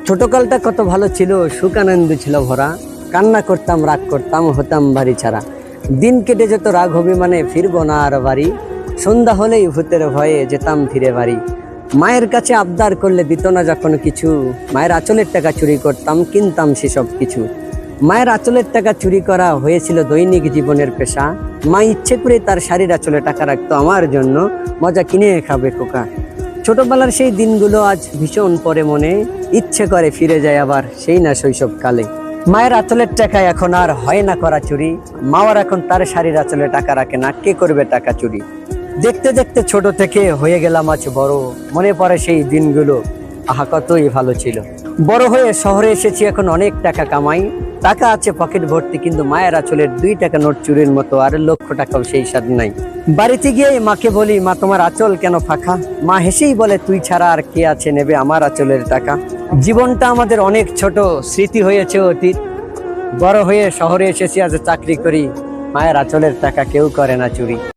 ছোটকালটা কত ভালো ছিল, সুখ আনন্দ ছিল ভরা। কান্না করতাম, রাগ করতাম, হতাম বাড়ি ছাড়া। দিন কেটে যেত রাগ অভিমানে, ফিরবো না আর বাড়ি। সন্ধ্যা হলেই ভূতের ভয়ে যেতাম ফিরে বাড়ি। মায়ের কাছে আবদার করলে দিত না যখন কিছু, মায়ের আঁচলের টাকা চুরি করতাম, কিনতাম সেসব কিছু। মায়ের আঁচলের টাকা চুরি করা হয়েছিল দৈনিক জীবনের পেশা। মা ইচ্ছে করে তার শাড়ির আঁচলে টাকা রাখতো আমার জন্য, মজা কিনে খাবে খোকা। ছোটবেলার সেই দিনগুলো আজ ভীষণ পরে মনে, ইচ্ছে করে ফিরে যায় আবার সেই না শৈশব কালে। মায়ের আঁচলের টাকা এখন আর হয় না করা চুরি, মাওয়ার এখন তার শাড়ির আঁচলে টাকা রাখে না, কে করবে টাকা চুরি। দেখতে দেখতে ছোট থেকে হয়ে গেলাম আজ বড়, মনে পড়ে সেই দিনগুলো, আহা কতই ভালো ছিল। বড় হয়ে শহরে এসেছি, এখন অনেক টাকা কামাই, টাকা আছে পকেট ভর্তি, কিন্তু মায়ের আঁচলের 2 টাকা নোট চুরির মতো আর লক্ষ টাকাও সেই স্বাদ নাই। বাড়িতে গিয়ে মাকে বলি, মা তোমার আঁচল কেন ফাঁকা? মা হেসেই বলে, তুই ছাড়া আর কে আছে নেবে আমার আঁচলের টাকা। জীবনটা আমাদের অনেক ছোট, স্মৃতি হয়েছে অতীত। বড় হয়ে শহরে এসেছি, আজ চাকরি করি, মায়ের আঁচলের টাকা কেউ করে না চুরি।